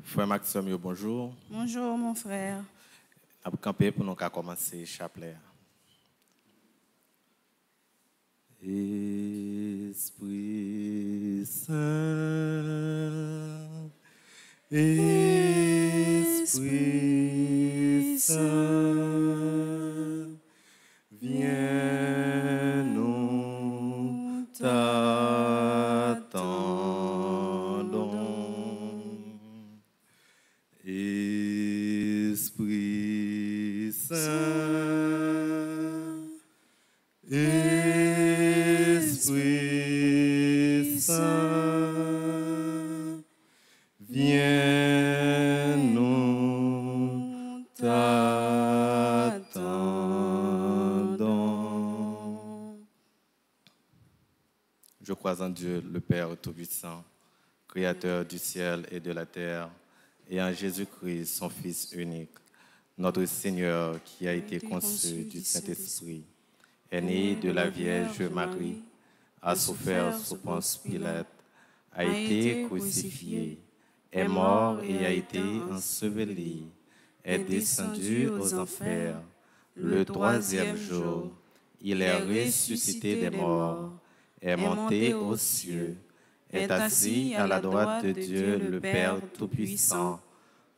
Frère Maxime, bonjour. Bonjour mon frère. On va camper pour nous commencer le chapelet. Esprit Saint, Esprit Saint, viens nous t'attendons. Esprit Saint, Esprit Saint, viens nous t'attendons. Je crois en Dieu, le Père Tout-Puissant, Créateur du ciel et de la terre, et en Jésus-Christ, son Fils unique, notre Seigneur, qui a été conçu du Saint-Esprit, est né de la Vierge Marie, a souffert sous Ponce Pilate, a été crucifié, est mort et a été enseveli, est descendu aux enfers. Le troisième jour, il est ressuscité des morts, est monté aux cieux, est assis à la droite de Dieu le Père Tout-Puissant,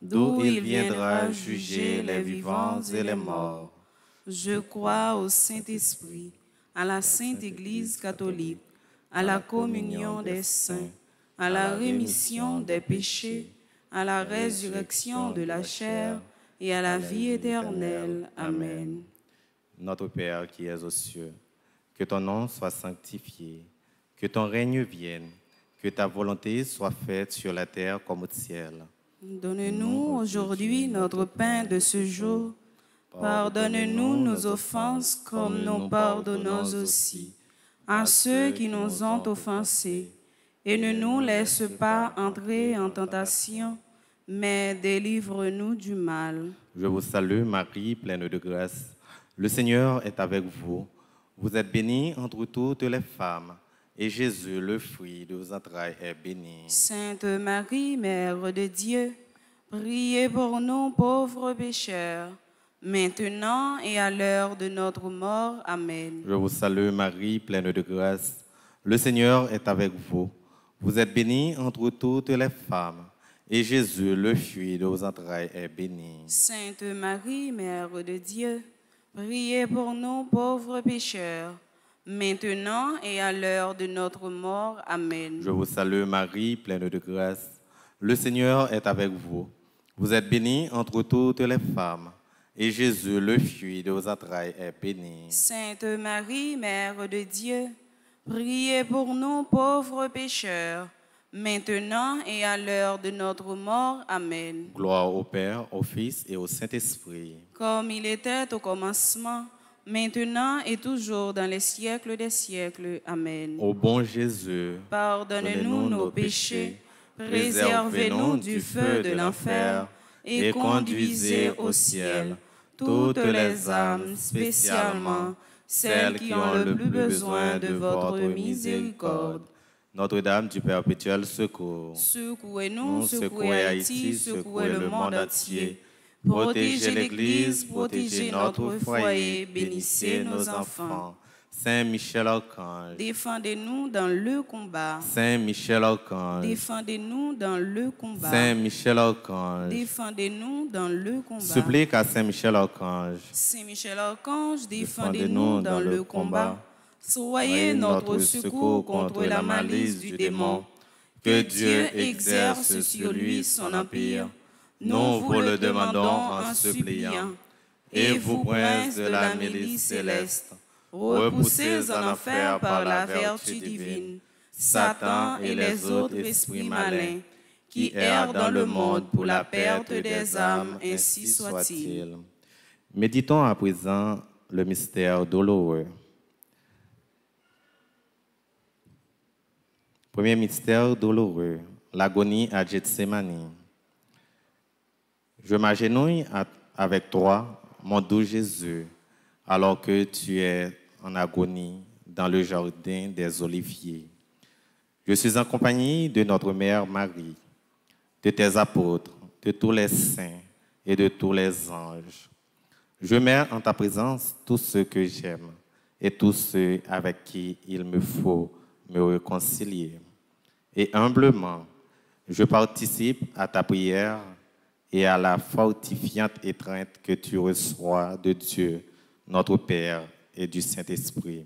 d'où il viendra juger les vivants et les morts. Je crois au Saint-Esprit, à la Sainte Église catholique, à la communion des saints, à la rémission des péchés, à la résurrection de la chair et à la vie éternelle. Amen. Notre Père qui es aux cieux, que ton nom soit sanctifié, que ton règne vienne, que ta volonté soit faite sur la terre comme au ciel. Donne-nous aujourd'hui notre pain de ce jour. Pardonne-nous nos offenses comme nous pardonnons aussi à ceux qui nous ont offensés. Et ne nous laisse pas entrer en tentation, mais délivre-nous du mal. Je vous salue Marie, pleine de grâce. Le Seigneur est avec vous. Vous êtes bénie entre toutes les femmes, et Jésus, le fruit de vos entrailles, est béni. Sainte Marie, Mère de Dieu, priez pour nous pauvres pécheurs, maintenant et à l'heure de notre mort. Amen. Je vous salue Marie, pleine de grâce. Le Seigneur est avec vous. Vous êtes bénie entre toutes les femmes, et Jésus, le fruit de vos entrailles, est béni. Sainte Marie, Mère de Dieu, priez pour nous pauvres pécheurs, maintenant et à l'heure de notre mort. Amen. Je vous salue Marie, pleine de grâce. Le Seigneur est avec vous. Vous êtes bénie entre toutes les femmes, et Jésus, le fruit de vos entrailles, est béni. Sainte Marie, Mère de Dieu, priez pour nous pauvres pécheurs, maintenant et à l'heure de notre mort. Amen. Gloire au Père, au Fils et au Saint-Esprit. Comme il était au commencement, maintenant et toujours dans les siècles des siècles. Amen. Ô bon Jésus, pardonnez-nous nos péchés, préservez-nous du feu de l'enfer et conduisez au ciel toutes les âmes, spécialement celles qui ont le plus besoin de votre miséricorde. Notre-Dame du Perpétuel secours, Secouez-nous, secouez Haïti, secouez le monde entier. Protégez l'Église, protégez notre foyer, bénissez nos enfants. Saint Michel Archange, Défendez-nous dans le combat. Saint Michel Archange, Défendez-nous dans le combat. Saint Michel Archange, Défendez-nous dans le combat. supplique à Saint Michel Archange, Saint Michel Archange, défendez-nous dans le combat. Soyez notre secours contre la malice du démon. Que Dieu exerce sur lui son empire. Nous vous le demandons en suppliant. Et vous, princes de la milice céleste, repoussez en enfer par la vertu divine Satan et les autres esprits malins qui errent dans le monde pour la perte des âmes, ainsi soit-il. Méditons à présent le mystère douloureux. Premier mystère douloureux, l'agonie à Gethsémani. Je m'agenouille avec toi, mon doux Jésus, alors que tu es en agonie dans le jardin des Oliviers. Je suis en compagnie de notre mère Marie, de tes apôtres de tous les saints et de tous les anges. Je mets en ta présence tous ceux que j'aime et tous ceux avec qui il me faut me réconcilier. Et humblement, je participe à ta prière et à la fortifiante étreinte que tu reçois de Dieu, notre Père, et du Saint-Esprit.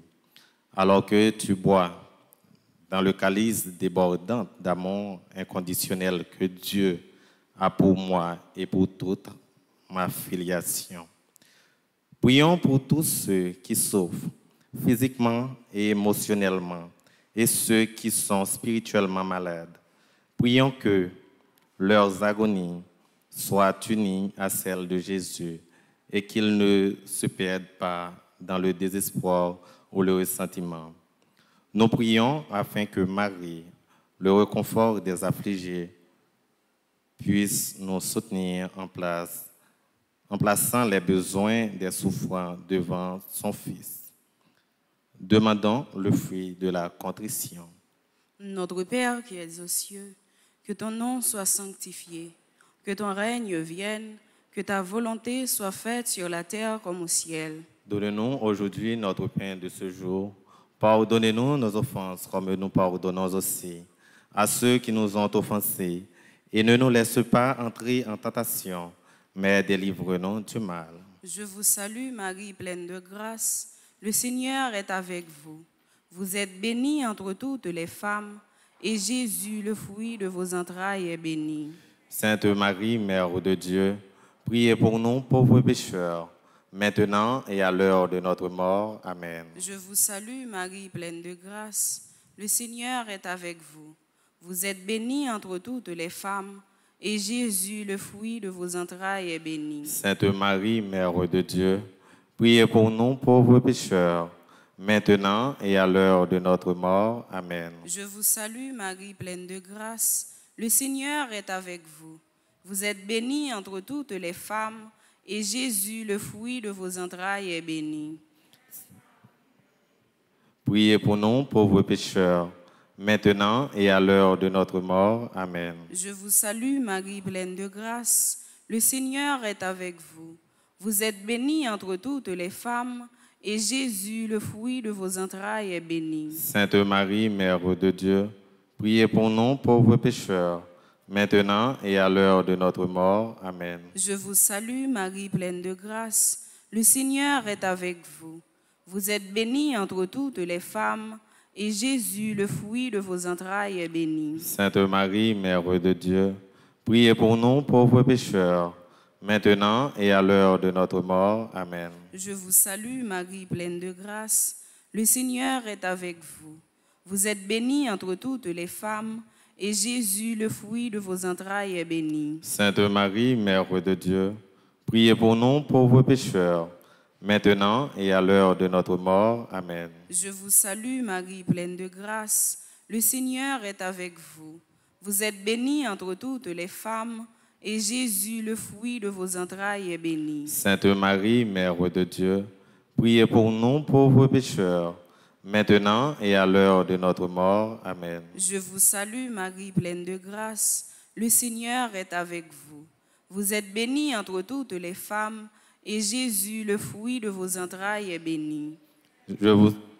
Alors que tu bois dans le calice débordant d'amour inconditionnel que Dieu a pour moi et pour toute ma filiation. Prions pour tous ceux qui souffrent physiquement et émotionnellement et ceux qui sont spirituellement malades. Prions que leurs agonies soient unies à celles de Jésus et qu'ils ne se perdent pas dans le désespoir ou le ressentiment. Nous prions afin que Marie, le réconfort des affligés, puisse nous soutenir en plaçant les besoins des souffrants devant son Fils. Demandons le fruit de la contrition. Notre Père qui es aux cieux, que ton nom soit sanctifié, que ton règne vienne, que ta volonté soit faite sur la terre comme au ciel. Donne-nous aujourd'hui notre pain de ce jour. Pardonnez-nous nos offenses comme nous pardonnons aussi à ceux qui nous ont offensés. Et ne nous laisse pas entrer en tentation, mais délivre-nous du mal. Je vous salue Marie, pleine de grâce. Le Seigneur est avec vous. Vous êtes bénie entre toutes les femmes, et Jésus, le fruit de vos entrailles, est béni. Sainte Marie, Mère de Dieu, priez pour nous pauvres pécheurs, maintenant et à l'heure de notre mort. Amen. Je vous salue Marie, pleine de grâce. Le Seigneur est avec vous. Vous êtes bénie entre toutes les femmes, et Jésus, le fruit de vos entrailles, est béni. Sainte Marie, Mère de Dieu, priez pour nous pauvres pécheurs, maintenant et à l'heure de notre mort. Amen. Je vous salue Marie, pleine de grâce. Le Seigneur est avec vous. Vous êtes bénie entre toutes les femmes, et Jésus, le fruit de vos entrailles, est béni. Priez pour nous pauvres pécheurs, maintenant et à l'heure de notre mort. Amen. Je vous salue Marie, pleine de grâce. Le Seigneur est avec vous. Vous êtes bénie entre toutes les femmes, et Jésus, le fruit de vos entrailles, est béni. Sainte Marie, Mère de Dieu, priez pour nous pauvres pécheurs, maintenant et à l'heure de notre mort. Amen. Je vous salue Marie, pleine de grâce. Le Seigneur est avec vous. Vous êtes bénie entre toutes les femmes, et Jésus, le fruit de vos entrailles, est béni. Sainte Marie, Mère de Dieu, priez pour nous pauvres pécheurs, maintenant et à l'heure de notre mort. Amen. Je vous salue Marie, pleine de grâce. Le Seigneur est avec vous. Vous êtes bénie entre toutes les femmes, et Jésus, le fruit de vos entrailles, est béni. Sainte Marie, Mère de Dieu, priez pour nous pauvres pécheurs, maintenant et à l'heure de notre mort. Amen. Je vous salue Marie, pleine de grâce. Le Seigneur est avec vous. Vous êtes bénie entre toutes les femmes, et Jésus, le fruit de vos entrailles, est béni. Sainte Marie, Mère de Dieu, priez pour nous pauvres pécheurs, maintenant et à l'heure de notre mort. Amen. Je vous salue Marie, pleine de grâce. Le Seigneur est avec vous. Vous êtes bénie entre toutes les femmes, et Jésus, le fruit de vos entrailles, est béni.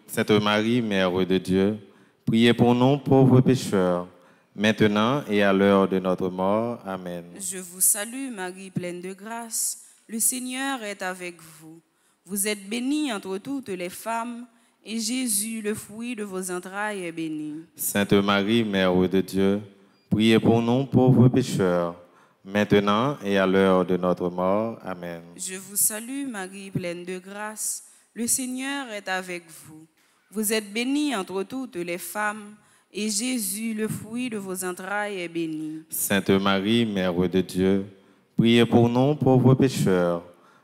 Sainte Marie, Mère de Dieu, priez pour nous pauvres pécheurs, maintenant et à l'heure de notre mort. Amen. Je vous salue Marie, pleine de grâce. Le Seigneur est avec vous. Vous êtes bénie entre toutes les femmes, et Jésus, le fruit de vos entrailles, est béni. Sainte Marie, Mère de Dieu, priez pour nous pauvres pécheurs, maintenant et à l'heure de notre mort. Amen. Je vous salue Marie, pleine de grâce. Le Seigneur est avec vous. Vous êtes bénie entre toutes les femmes, et Jésus, le fruit de vos entrailles, est béni. Sainte Marie, Mère de Dieu, priez pour nous pauvres pécheurs,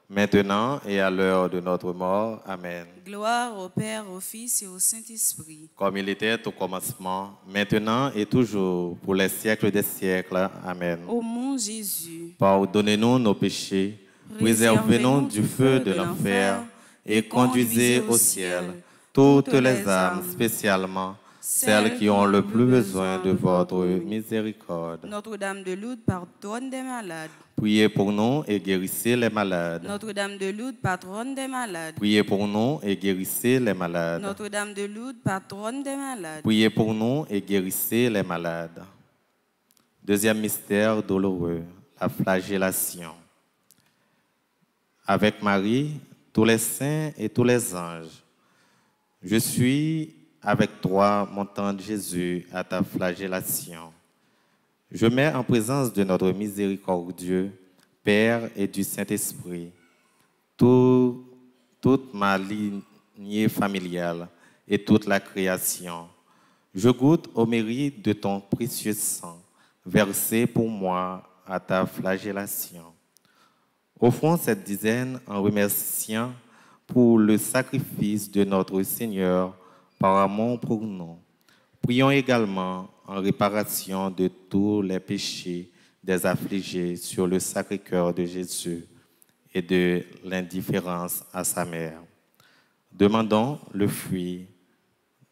maintenant et à l'heure de notre mort. Amen. Gloire au Père, au Fils et au Saint-Esprit. Comme il était au commencement, maintenant et toujours, pour les siècles des siècles. Amen. Ô mon Jésus, pardonnez-nous nos péchés, préservez-nous du feu de l'enfer et conduisez au ciel toutes les âmes, spécialement celles qui ont le plus besoin de votre miséricorde. Notre-Dame de Lourdes, patronne des malades. Priez pour nous et guérissez les malades. Notre-Dame de Lourdes, patronne des malades. Priez pour nous et guérissez les malades. Notre-Dame de Lourdes, patronne des malades. Priez pour nous et guérissez les malades. Deuxième mystère douloureux, la flagellation. Avec Marie, tous les saints et tous les anges, je suis avec toi, mon tendre Jésus, à ta flagellation. Je mets en présence de notre miséricordieux Père et du Saint-Esprit toute ma lignée familiale et toute la création. Je goûte au mérite de ton précieux sang, versé pour moi à ta flagellation. Offrons cette dizaine en remerciant pour le sacrifice de notre Seigneur par amour pour nous. Prions également en réparation de tous les péchés des affligés sur le Sacré-Cœur de Jésus et de l'indifférence à sa mère. Demandons le fruit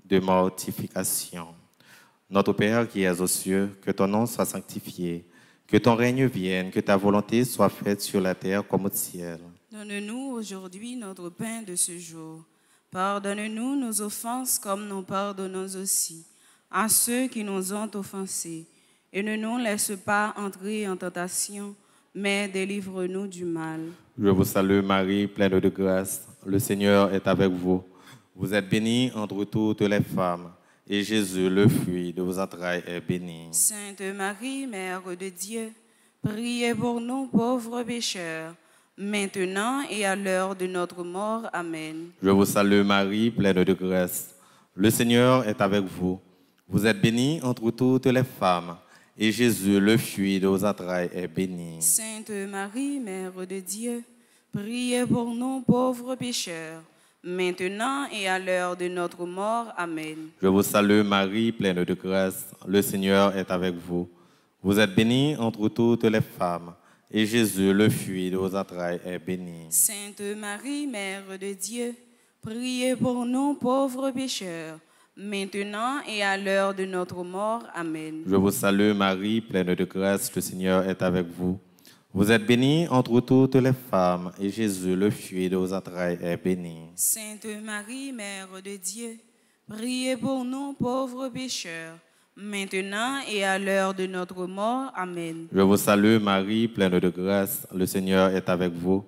de mortification. Notre Père qui es aux cieux, que ton nom soit sanctifié, que ton règne vienne, que ta volonté soit faite sur la terre comme au ciel. Donne-nous aujourd'hui notre pain de ce jour. Pardonne-nous nos offenses comme nous pardonnons aussi à ceux qui nous ont offensés. Et ne nous laisse pas entrer en tentation, mais délivre-nous du mal. Je vous salue Marie, pleine de grâce. Le Seigneur est avec vous. Vous êtes bénie entre toutes les femmes, et Jésus, le fruit de vos entrailles, est béni. Sainte Marie, Mère de Dieu, priez pour nous pauvres pécheurs, maintenant et à l'heure de notre mort. Amen. Je vous salue Marie, pleine de grâce. Le Seigneur est avec vous. Vous êtes bénie entre toutes les femmes, et Jésus, le fruit de vos entrailles, est béni. Sainte Marie, Mère de Dieu, priez pour nous pauvres pécheurs, maintenant et à l'heure de notre mort. Amen. Je vous salue Marie, pleine de grâce. Le Seigneur est avec vous. Vous êtes bénie entre toutes les femmes, et Jésus, le fruit de vos entrailles, est béni. Sainte Marie, Mère de Dieu, priez pour nous pauvres pécheurs, maintenant et à l'heure de notre mort. Amen. Je vous salue Marie, pleine de grâce, le Seigneur est avec vous. Vous êtes bénie entre toutes les femmes, et Jésus, le fruit de vos entrailles, est béni. Sainte Marie, Mère de Dieu, priez pour nous pauvres pécheurs, maintenant et à l'heure de notre mort. Amen. Je vous salue Marie, pleine de grâce, le Seigneur est avec vous.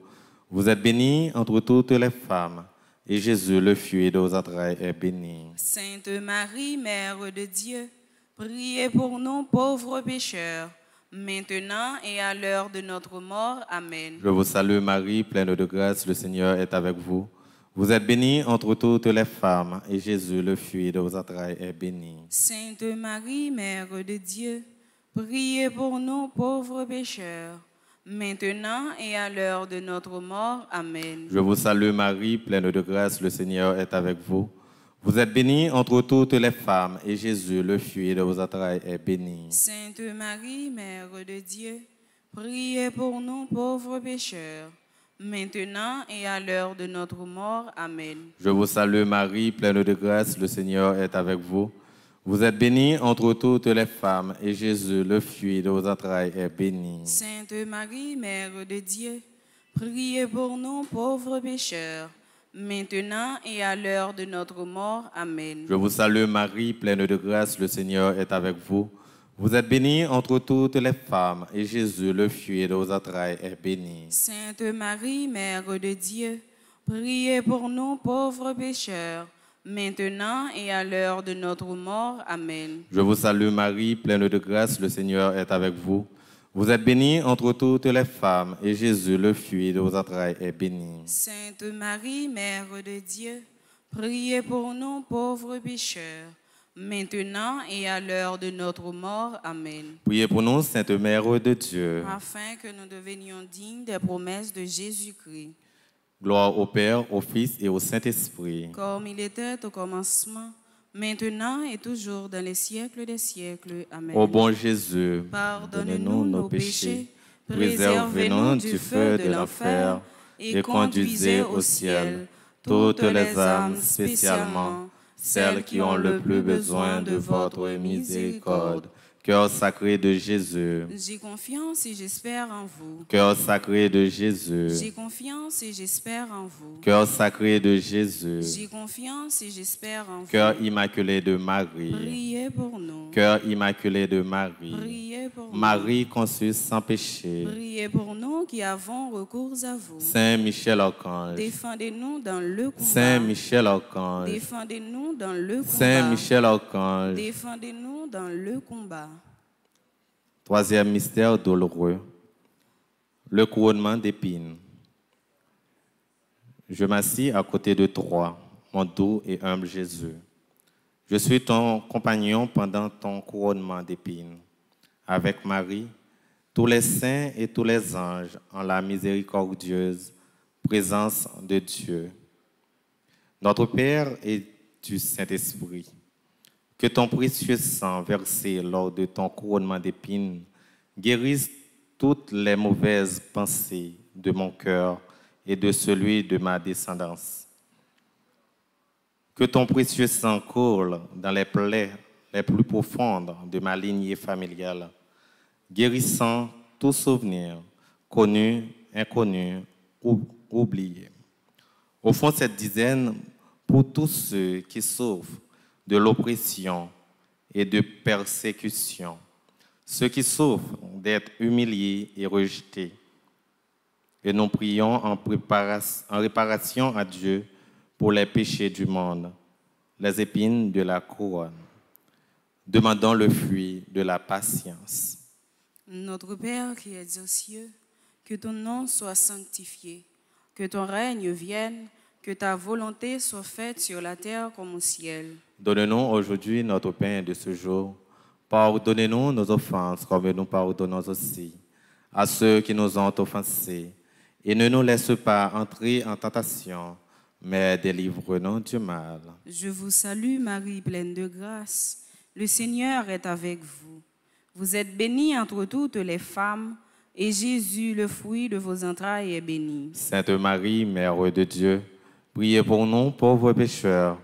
Vous êtes bénie entre toutes les femmes, et Jésus, le fruit de vos entrailles, est béni. Sainte Marie, Mère de Dieu, priez pour nous pauvres pécheurs, maintenant et à l'heure de notre mort. Amen. Je vous salue Marie, pleine de grâce, le Seigneur est avec vous. Vous êtes bénie entre toutes les femmes, et Jésus, le fruit de vos entrailles, est béni. Sainte Marie, Mère de Dieu, priez pour nous pauvres pécheurs, maintenant et à l'heure de notre mort. Amen. Je vous salue Marie, pleine de grâce, le Seigneur est avec vous. Vous êtes bénie entre toutes les femmes, et Jésus, le fruit de vos entrailles, est béni. Sainte Marie, Mère de Dieu, priez pour nous pauvres pécheurs, maintenant et à l'heure de notre mort. Amen. Je vous salue Marie, pleine de grâce, le Seigneur est avec vous. Vous êtes bénie entre toutes les femmes, et Jésus, le fruit de vos entrailles, est béni. Sainte Marie, Mère de Dieu, priez pour nous pauvres pécheurs, maintenant et à l'heure de notre mort. Amen. Je vous salue Marie, pleine de grâce, le Seigneur est avec vous. Vous êtes bénie entre toutes les femmes, et Jésus, le fruit de vos entrailles, est béni. Sainte Marie, Mère de Dieu, priez pour nous pauvres pécheurs, maintenant et à l'heure de notre mort. Amen. Je vous salue Marie, pleine de grâce, le Seigneur est avec vous. Vous êtes bénie entre toutes les femmes, et Jésus, le fruit de vos entrailles, est béni. Sainte Marie, Mère de Dieu, priez pour nous pauvres pécheurs, maintenant et à l'heure de notre mort. Amen. Priez pour nous, Sainte Mère de Dieu, afin que nous devenions dignes des promesses de Jésus-Christ. Gloire au Père, au Fils et au Saint-Esprit. Comme il était au commencement, maintenant et toujours dans les siècles des siècles. Amen. Ô bon Jésus, pardonne-nous nos péchés, préservez-nous du feu de l'enfer et conduisez au ciel toutes les âmes, spécialement celles qui ont le plus besoin de votre miséricorde. Cœur sacré de Jésus, j'ai confiance et j'espère en vous. cœur sacré de Jésus, J'ai confiance et j'espère en vous. cœur sacré de Jésus, J'ai confiance et j'espère en vous. cœur immaculé de Marie, Priez pour nous. cœur immaculé de Marie, Priez pour nous. Marie conçue sans péché, Priez pour nous qui avons recours à vous. Saint Michel Archange, Défendez-nous dans le combat. Saint Michel Archange, Défendez-nous dans le combat. Saint Michel Archange. Défendez-nous dans le combat. Troisième mystère douloureux, le couronnement d'épines. Je m'assis à côté de toi, mon doux et humble Jésus. Je suis ton compagnon pendant ton couronnement d'épines. Avec Marie, tous les saints et tous les anges en la miséricordieuse présence de Dieu. Notre Père et du Saint-Esprit, que ton précieux sang versé lors de ton couronnement d'épines guérisse toutes les mauvaises pensées de mon cœur et de celui de ma descendance. Que ton précieux sang coule dans les plaies les plus profondes de ma lignée familiale, guérissant tout souvenir, connu, inconnu ou oublié. Au fond, cette dizaine, pour tous ceux qui souffrent de l'oppression et de persécution, ceux qui souffrent d'être humiliés et rejetés. Et nous prions en réparation à Dieu pour les péchés du monde, les épines de la couronne. Demandons le fruit de la patience. Notre Père qui es aux cieux, que ton nom soit sanctifié, que ton règne vienne, que ta volonté soit faite sur la terre comme au ciel. Donne-nous aujourd'hui notre pain de ce jour. Pardonnez-nous nos offenses comme nous pardonnons aussi à ceux qui nous ont offensés. Et ne nous laisse pas entrer en tentation, mais délivre-nous du mal. Je vous salue Marie, pleine de grâce. Le Seigneur est avec vous. Vous êtes bénie entre toutes les femmes, et Jésus, le fruit de vos entrailles, est béni. Sainte Marie, Mère de Dieu, priez pour nous pauvres pécheurs,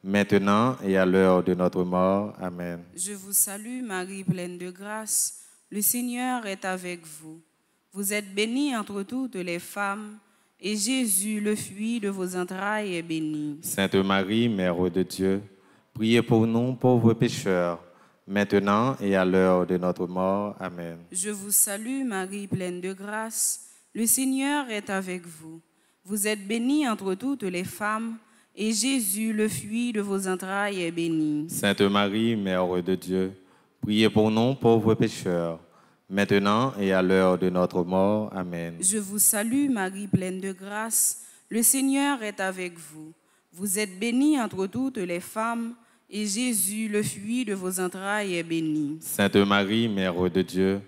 maintenant et à l'heure de notre mort. Amen. Je vous salue Marie, pleine de grâce. Le Seigneur est avec vous. Vous êtes bénie entre toutes les femmes, et Jésus, le fruit de vos entrailles, est béni. Sainte Marie, Mère de Dieu, priez pour nous pauvres pécheurs, maintenant et à l'heure de notre mort. Amen. Je vous salue Marie, pleine de grâce. Le Seigneur est avec vous. Vous êtes bénie entre toutes les femmes, et Jésus, le fruit de vos entrailles, est béni. Sainte Marie, Mère de Dieu, priez pour nous pauvres pécheurs, maintenant et à l'heure de notre mort. Amen. Je vous salue Marie, pleine de grâce. Le Seigneur est avec vous. Vous êtes bénie entre toutes les femmes, et Jésus, le fruit de vos entrailles, est béni. Sainte Marie, Mère de Dieu,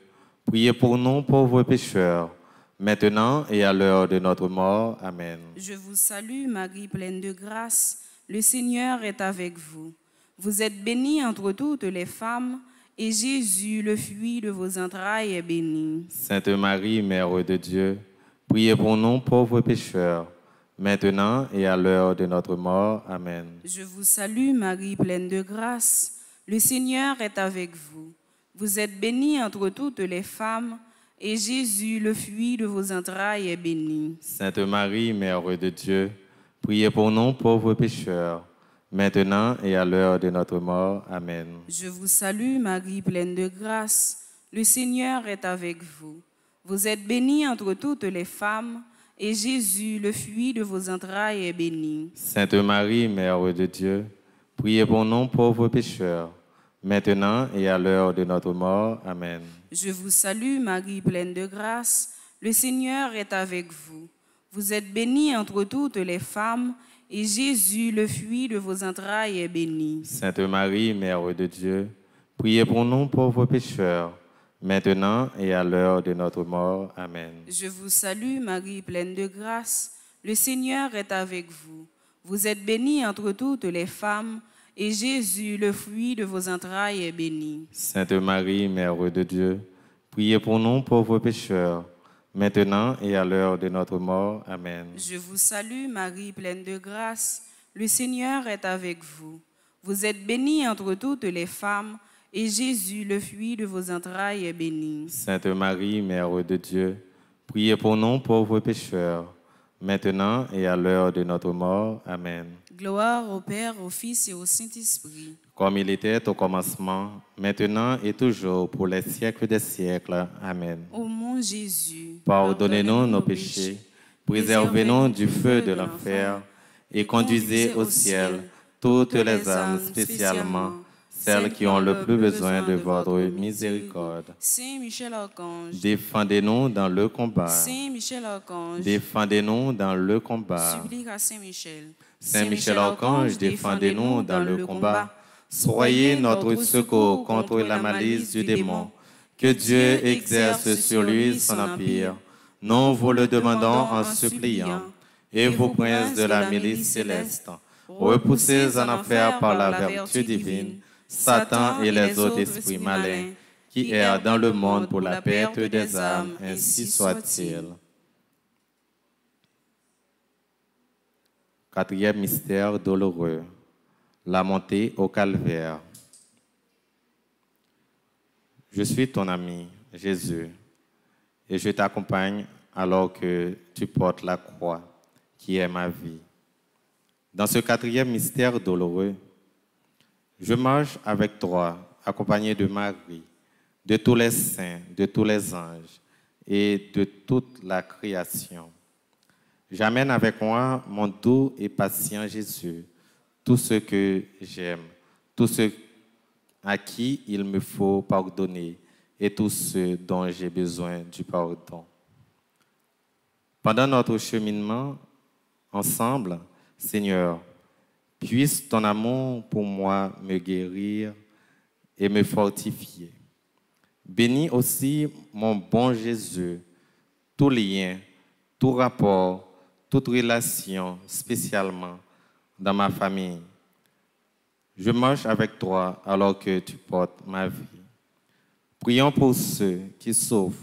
priez pour nous pauvres pécheurs, maintenant et à l'heure de notre mort. Amen. Je vous salue Marie, pleine de grâce. Le Seigneur est avec vous. Vous êtes bénie entre toutes les femmes, et Jésus, le fruit de vos entrailles, est béni. Sainte Marie, Mère de Dieu, priez pour nous pauvres pécheurs, maintenant et à l'heure de notre mort. Amen. Je vous salue Marie, pleine de grâce. Le Seigneur est avec vous. Vous êtes bénie entre toutes les femmes, et Jésus, le fruit de vos entrailles, est béni. Sainte Marie, Mère de Dieu, priez pour nous pauvres pécheurs, maintenant et à l'heure de notre mort. Amen. Je vous salue Marie, pleine de grâce. Le Seigneur est avec vous. Vous êtes bénie entre toutes les femmes, et Jésus, le fruit de vos entrailles, est béni. Sainte Marie, Mère de Dieu, priez pour nous pauvres pécheurs, maintenant et à l'heure de notre mort. Amen. Je vous salue Marie, pleine de grâce. Le Seigneur est avec vous. Vous êtes bénie entre toutes les femmes, et Jésus, le fruit de vos entrailles, est béni. Sainte Marie, Mère de Dieu, priez pour nous pauvres pécheurs, maintenant et à l'heure de notre mort. Amen. Je vous salue Marie, pleine de grâce. Le Seigneur est avec vous. Vous êtes bénie entre toutes les femmes, et Jésus, le fruit de vos entrailles, est béni. Sainte Marie, Mère de Dieu, priez pour nous pauvres pécheurs, maintenant et à l'heure de notre mort. Amen. Je vous salue Marie, pleine de grâce. Le Seigneur est avec vous. Vous êtes bénie entre toutes les femmes, et Jésus, le fruit de vos entrailles, est béni. Sainte Marie, Mère de Dieu, priez pour nous pauvres pécheurs, maintenant et à l'heure de notre mort. Amen. Gloire au Père, au Fils et au Saint-Esprit. Comme il était au commencement, maintenant et toujours, pour les siècles des siècles. Amen. Ô mon Jésus, Pardonnez-nous nos péchés, préservez-nous du feu de l'enfer, et conduisez au ciel toutes les âmes, spécialement celles qui ont le plus besoin de votre miséricorde. Saint Michel Archange, Défendez-nous dans le combat. Saint Michel Archange, Défendez-nous dans le combat. supplique à Saint Michel. Saint Michel Archange, défendez-nous dans le combat. Soyez notre secours contre la malice du démon. Que Dieu exerce sur lui son empire. Nous vous le demandons en suppliant. Et vous, princes de la milice céleste, repoussez en enfer par la vertu divine Satan et les autres esprits malins qui errent dans le monde pour la perte des âmes, ainsi soit-il. Quatrième mystère douloureux, la montée au calvaire. Je suis ton ami, Jésus, et je t'accompagne alors que tu portes la croix, qui est ma vie. Dans ce quatrième mystère douloureux, je marche avec toi, accompagné de Marie, de tous les saints, de tous les anges et de toute la création. J'amène avec moi mon doux et patient Jésus, tous ceux que j'aime, tous ceux à qui il me faut pardonner et tous ceux dont j'ai besoin du pardon. Pendant notre cheminement ensemble, Seigneur, puisse ton amour pour moi me guérir et me fortifier. Bénis aussi mon bon Jésus, tout lien, tout rapport, toute relation, spécialement dans ma famille. Je marche avec toi alors que tu portes ma vie. Prions pour ceux qui souffrent,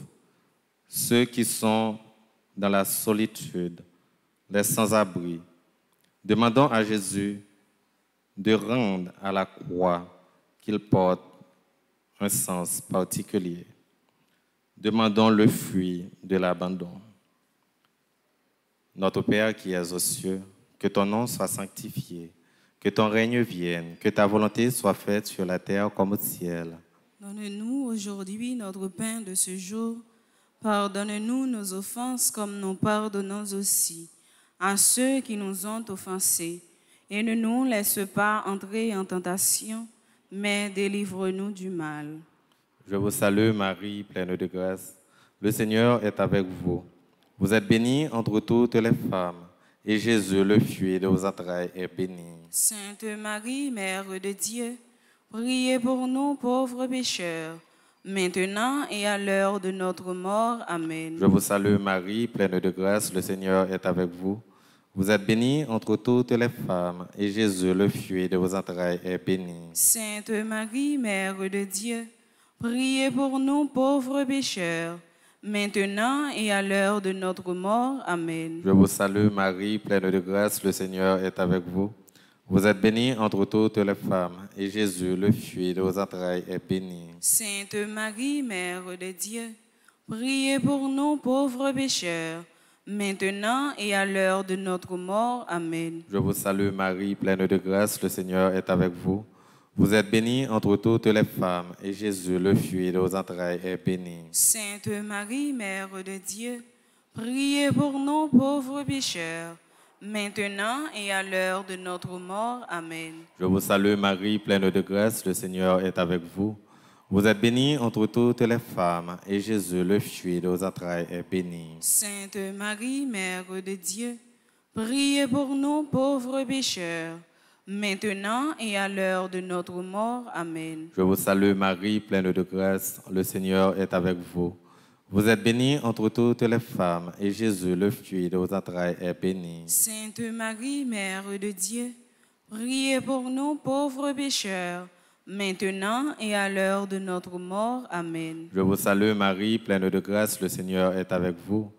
ceux qui sont dans la solitude, les sans-abri. Demandons à Jésus de rendre à la croix qu'il porte un sens particulier. Demandons le fruit de l'abandon. Notre Père qui es aux cieux, que ton nom soit sanctifié, que ton règne vienne, que ta volonté soit faite sur la terre comme au ciel. Donne-nous aujourd'hui notre pain de ce jour. Pardonne-nous nos offenses comme nous pardonnons aussi à ceux qui nous ont offensés. Et ne nous laisse pas entrer en tentation, mais délivre-nous du mal. Je vous salue Marie, pleine de grâce. Le Seigneur est avec vous. Vous êtes bénie entre toutes les femmes, et Jésus, le fruit de vos entrailles, est béni. Sainte Marie, Mère de Dieu, priez pour nous pauvres pécheurs, maintenant et à l'heure de notre mort. Amen. Je vous salue Marie, pleine de grâce, le Seigneur est avec vous. Vous êtes bénie entre toutes les femmes, et Jésus, le fruit de vos entrailles, est béni. Sainte Marie, Mère de Dieu, priez pour nous pauvres pécheurs, maintenant et à l'heure de notre mort. Amen. Je vous salue Marie, pleine de grâce, le Seigneur est avec vous. Vous êtes bénie entre toutes les femmes, et Jésus, le fruit de vos entrailles, est béni. Sainte Marie, Mère de Dieu, priez pour nous pauvres pécheurs, maintenant et à l'heure de notre mort. Amen. Je vous salue Marie, pleine de grâce, le Seigneur est avec vous. Vous êtes bénie entre toutes les femmes, et Jésus, le fruit de vos entrailles, est béni. Sainte Marie, Mère de Dieu, priez pour nous pauvres pécheurs, maintenant et à l'heure de notre mort. Amen. Je vous salue Marie, pleine de grâce, le Seigneur est avec vous. Vous êtes bénie entre toutes les femmes, et Jésus, le fruit de vos entrailles, est béni. Sainte Marie, Mère de Dieu, priez pour nous pauvres pécheurs, maintenant et à l'heure de notre mort. Amen. Je vous salue Marie, pleine de grâce, le Seigneur est avec vous. Vous êtes bénie entre toutes les femmes, et Jésus, le fruit de vos entrailles, est béni. Sainte Marie, Mère de Dieu, priez pour nous pauvres pécheurs, maintenant et à l'heure de notre mort. Amen. Je vous salue Marie, pleine de grâce, le Seigneur est avec vous.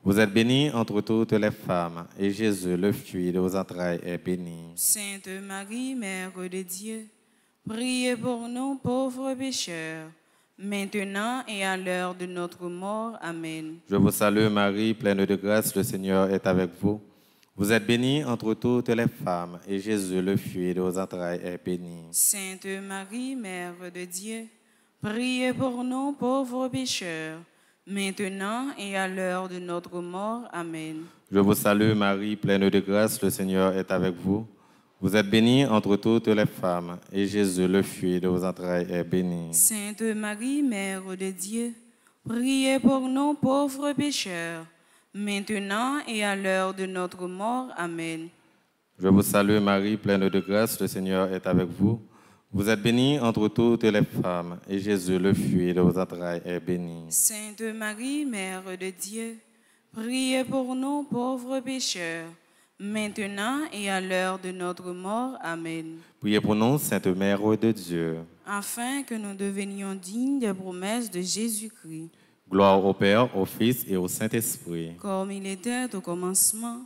Vous êtes bénie entre toutes les femmes, et Jésus, le fruit de vos entrailles, est béni. Sainte Marie, Mère de Dieu, priez pour nous pauvres pécheurs, maintenant et à l'heure de notre mort. Amen. Je vous salue Marie, pleine de grâce, le Seigneur est avec vous. Vous êtes bénie entre toutes les femmes, et Jésus, le fruit de vos entrailles, est béni. Sainte Marie, Mère de Dieu, priez pour nous pauvres pécheurs, maintenant et à l'heure de notre mort. Amen. Je vous salue Marie, pleine de grâce, le Seigneur est avec vous. Vous êtes bénie entre toutes les femmes, et Jésus, le fruit de vos entrailles, est béni. Sainte Marie, Mère de Dieu, priez pour nous pauvres pécheurs, maintenant et à l'heure de notre mort. Amen. Je vous salue Marie, pleine de grâce, le Seigneur est avec vous. Vous êtes bénie entre toutes les femmes, et Jésus, le fruit de vos entrailles, est béni. Sainte Marie, Mère de Dieu, priez pour nous pauvres pécheurs, maintenant et à l'heure de notre mort. Amen. Priez pour nous, Sainte Mère de Dieu. Afin que nous devenions dignes des promesses de Jésus-Christ. Gloire au Père, au Fils et au Saint-Esprit. Comme il était au commencement,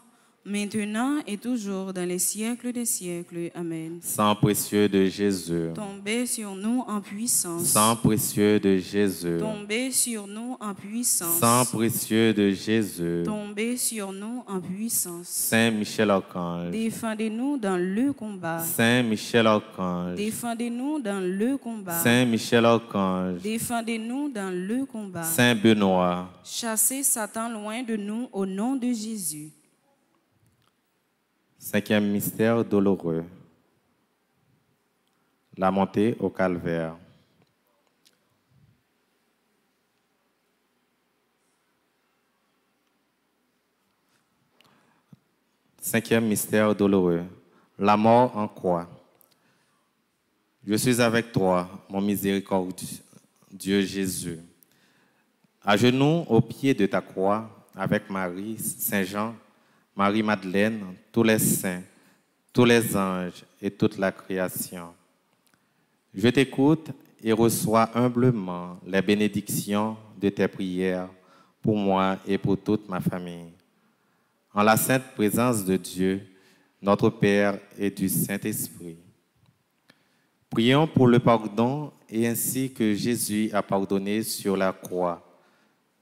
maintenant et toujours dans les siècles des siècles. Amen. Sang précieux de Jésus. Tombez sur nous en puissance. Sang précieux de Jésus. Tombez sur nous en puissance. Sang précieux de Jésus. Tombez sur nous en puissance. Saint Michel Archange. Défendez-nous dans le combat. Saint Michel Archange. Défendez-nous dans le combat. Saint Michel Archange. Défendez-nous dans le combat. Saint Benoît. Chassez Satan loin de nous au nom de Jésus. Cinquième mystère douloureux. La montée au calvaire. Cinquième mystère douloureux. La mort en croix. Je suis avec toi, mon miséricordieux Dieu Jésus. À genoux au pied de ta croix, avec Marie, Saint Jean, Marie-Madeleine, tous les saints, tous les anges et toute la création. Je t'écoute et reçois humblement les bénédictions de tes prières pour moi et pour toute ma famille. En la sainte présence de Dieu, notre Père et du Saint-Esprit. Prions pour le pardon et ainsi que Jésus a pardonné sur la croix.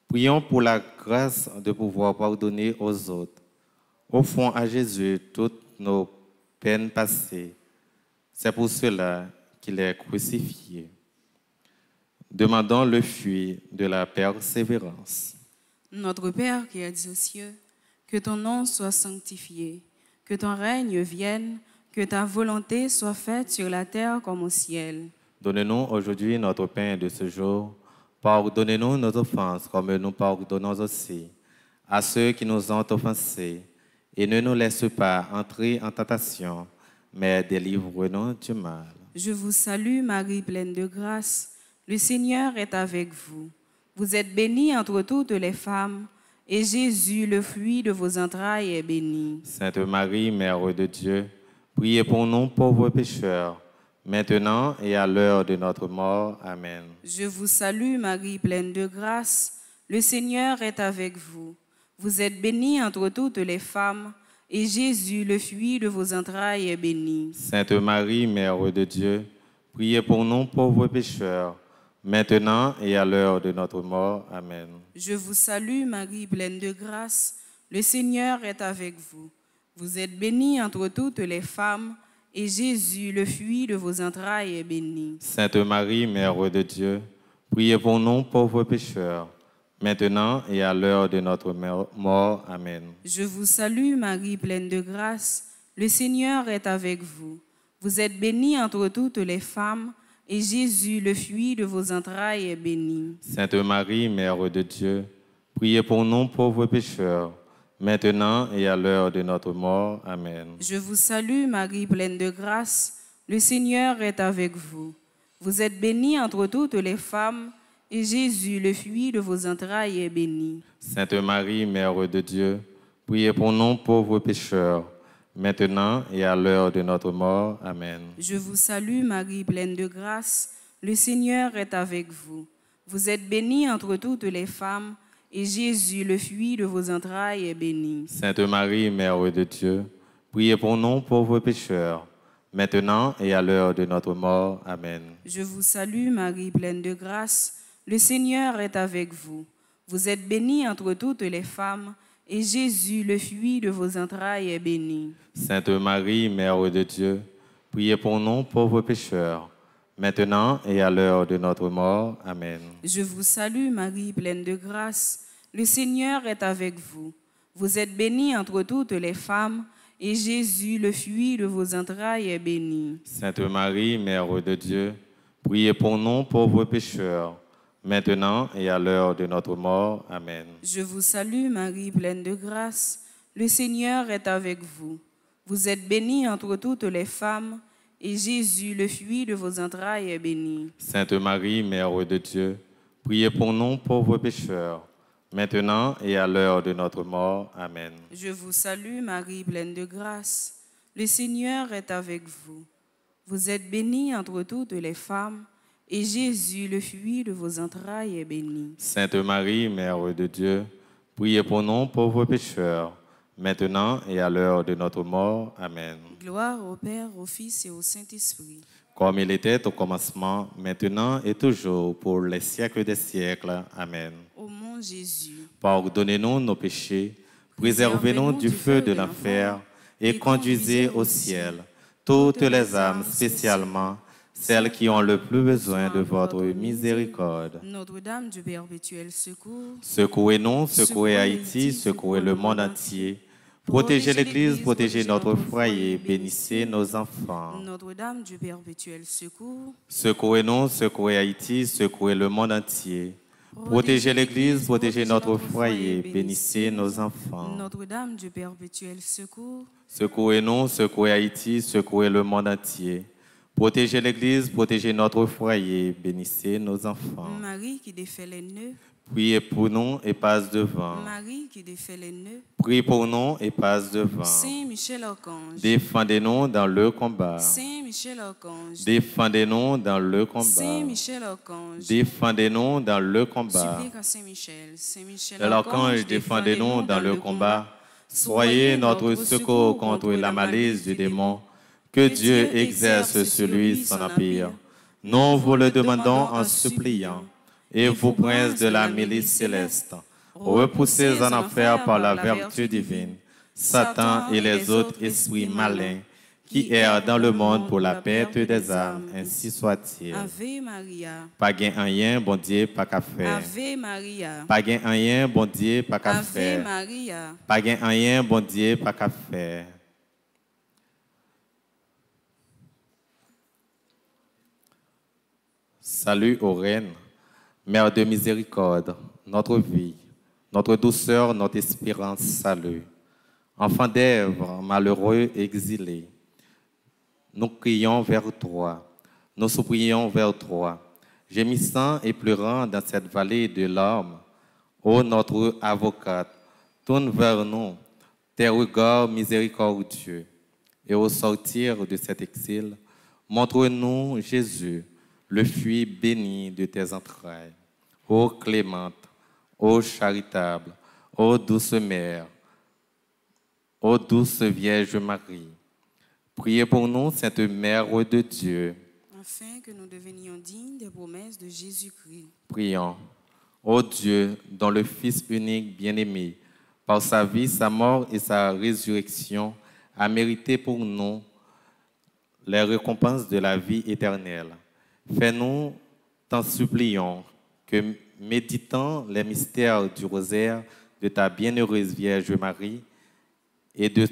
Prions pour la grâce de pouvoir pardonner aux autres. Offrons à Jésus toutes nos peines passées. C'est pour cela qu'il est crucifié. Demandons le fruit de la persévérance. Notre Père qui es aux cieux, que ton nom soit sanctifié, que ton règne vienne, que ta volonté soit faite sur la terre comme au ciel. Donne-nous aujourd'hui notre pain de ce jour. Pardonnez-nous nos offenses comme nous pardonnons aussi à ceux qui nous ont offensés. Et ne nous laisse pas entrer en tentation, mais délivre-nous du mal. Je vous salue, Marie, pleine de grâce. Le Seigneur est avec vous. Vous êtes bénie entre toutes les femmes, et Jésus, le fruit de vos entrailles, est béni. Sainte Marie, Mère de Dieu, priez pour nous pauvres pécheurs, maintenant et à l'heure de notre mort. Amen. Je vous salue, Marie, pleine de grâce. Le Seigneur est avec vous. Vous êtes bénie entre toutes les femmes, et Jésus, le fruit de vos entrailles, est béni. Sainte Marie, Mère de Dieu, priez pour nous pauvres pécheurs, maintenant et à l'heure de notre mort. Amen. Je vous salue, Marie, pleine de grâce. Le Seigneur est avec vous. Vous êtes bénie entre toutes les femmes, et Jésus, le fruit de vos entrailles, est béni. Sainte Marie, Mère de Dieu, priez pour nous pauvres pécheurs, maintenant et à l'heure de notre mort. Amen. Je vous salue, Marie, pleine de grâce. Le Seigneur est avec vous. Vous êtes bénie entre toutes les femmes, et Jésus, le fruit de vos entrailles, est béni. Sainte Marie, Mère de Dieu, priez pour nous pauvres pécheurs, maintenant et à l'heure de notre mort. Amen. Je vous salue, Marie, pleine de grâce. Le Seigneur est avec vous. Vous êtes bénie entre toutes les femmes, et Jésus, le fruit de vos entrailles, est béni. Sainte Marie, Mère de Dieu, priez pour nous pauvres pécheurs, maintenant et à l'heure de notre mort. Amen. Je vous salue, Marie, pleine de grâce. Le Seigneur est avec vous. Vous êtes bénie entre toutes les femmes, et Jésus, le fruit de vos entrailles, est béni. Sainte Marie, Mère de Dieu, priez pour nous pauvres pécheurs, maintenant et à l'heure de notre mort. Amen. Je vous salue, Marie, pleine de grâce. Le Seigneur est avec vous. Vous êtes bénie entre toutes les femmes, et Jésus, le fruit de vos entrailles, est béni. Sainte Marie, Mère de Dieu, priez pour nous pauvres pécheurs, maintenant et à l'heure de notre mort. Amen. Je vous salue, Marie, pleine de grâce. Le Seigneur est avec vous. Vous êtes bénie entre toutes les femmes, et Jésus, le fruit de vos entrailles, est béni. Sainte Marie, Mère de Dieu, priez pour nous pauvres pécheurs, maintenant et à l'heure de notre mort. Amen. Je vous salue, Marie, pleine de grâce. Le Seigneur est avec vous. Vous êtes bénie entre toutes les femmes, et Jésus, le fruit de vos entrailles, est béni. Sainte Marie, Mère de Dieu, priez pour nous pauvres pécheurs, maintenant et à l'heure de notre mort. Amen. Je vous salue, Marie, pleine de grâce. Le Seigneur est avec vous. Vous êtes bénie entre toutes les femmes, et Jésus, le fruit de vos entrailles, est béni. Sainte Marie, Mère de Dieu, priez pour nous pauvres pécheurs, maintenant et à l'heure de notre mort. Amen. Gloire au Père, au Fils et au Saint-Esprit. Comme il était au commencement, maintenant et toujours, pour les siècles des siècles. Amen. Ô mon Jésus, pardonnez-nous nos péchés, préservez-nous du feu de l'enfer et conduisez au ciel toutes les âmes, spécialement celles qui ont le plus besoin de votre miséricorde. Notre-Dame du perpétuel secours, Secouez-nous, secouez Haïti, secouez le monde entier. Protégez l'Église, protégez notre foyer, bénissez nos enfants. Notre-Dame du perpétuel secours, Secouez-nous, secouez Haïti, secouez le monde entier. Protégez l'Église, protégez notre foyer, bénissez nos enfants. Notre-Dame du perpétuel secours, Secouez-nous, secouez Haïti, secouez le monde entier. Protégez l'Église, protégez notre foyer, bénissez nos enfants. Marie qui défait les nœuds, Priez pour nous et passe devant. Marie qui défait les nœuds, Priez pour nous et passe devant. Saint Michel Archange, Défendez-nous dans le combat. Saint Michel Archange, Défendez-nous dans le Saint combat. Michel Archange, Défendez-nous dans le combat. supplique à Saint Michel, Saint Michel L'archange, défendez-nous dans le combat. Soyez notre secours contre la malice du démon. Que Dieu exerce sur lui son empire. Nous vous le demandons en suppliant. Et vous, princes de la milice céleste, repoussez en enfer par la vertu divine Satan et les autres esprits malins qui errent dans le monde pour la perte des âmes, ainsi soit-il. Ave Maria, Pas gain rien, bon Dieu, pas qu'à faire. Ave Maria, Pas gain rien, bon Dieu, pas qu'à Ave faire. Maria, Pas gain rien, bon Dieu, pas qu'à faire. Salut aux reines, Mère de miséricorde, notre vie, notre douceur, notre espérance, salut. Enfants d'Ève, malheureux, exilés, nous crions vers toi, nous supplions vers toi, gémissant et pleurant dans cette vallée de larmes. Ô notre avocate, tourne vers nous tes regards miséricordieux, et au sortir de cet exil, montre-nous Jésus, le fruit béni de tes entrailles. Ô clémente, ô charitable, ô douce mère, ô douce Vierge Marie, priez pour nous, Sainte Mère de Dieu. afin que nous devenions dignes des promesses de Jésus-Christ. Prions. Ô Dieu, dont le Fils unique bien-aimé, par sa vie, sa mort et sa résurrection, a mérité pour nous les récompenses de la vie éternelle. Fais-nous, t'en supplions, que méditant les mystères du rosaire de ta bienheureuse Vierge Marie et de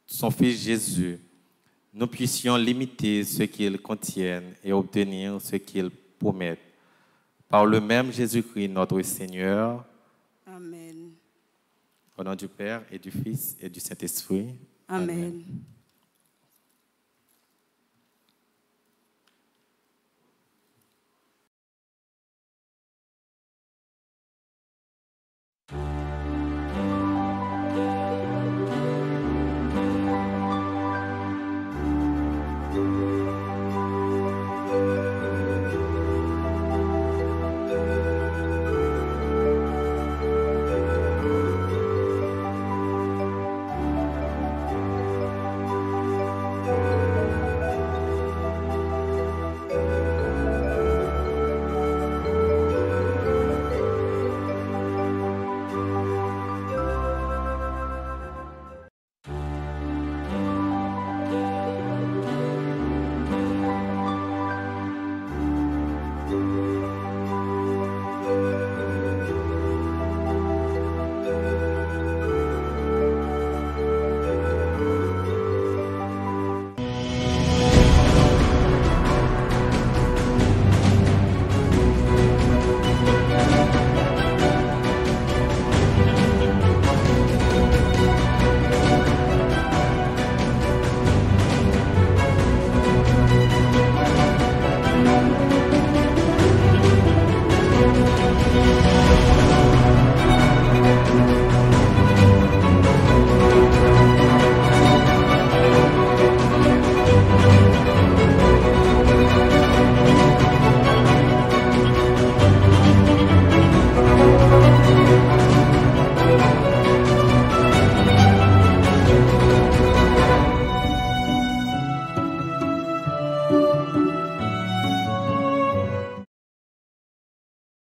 son Fils Jésus, nous puissions limiter ce qu'ils contiennent et obtenir ce qu'ils promettent. Par le même Jésus-Christ, notre Seigneur. Amen. Au nom du Père et du Fils et du Saint-Esprit. Amen. Amen.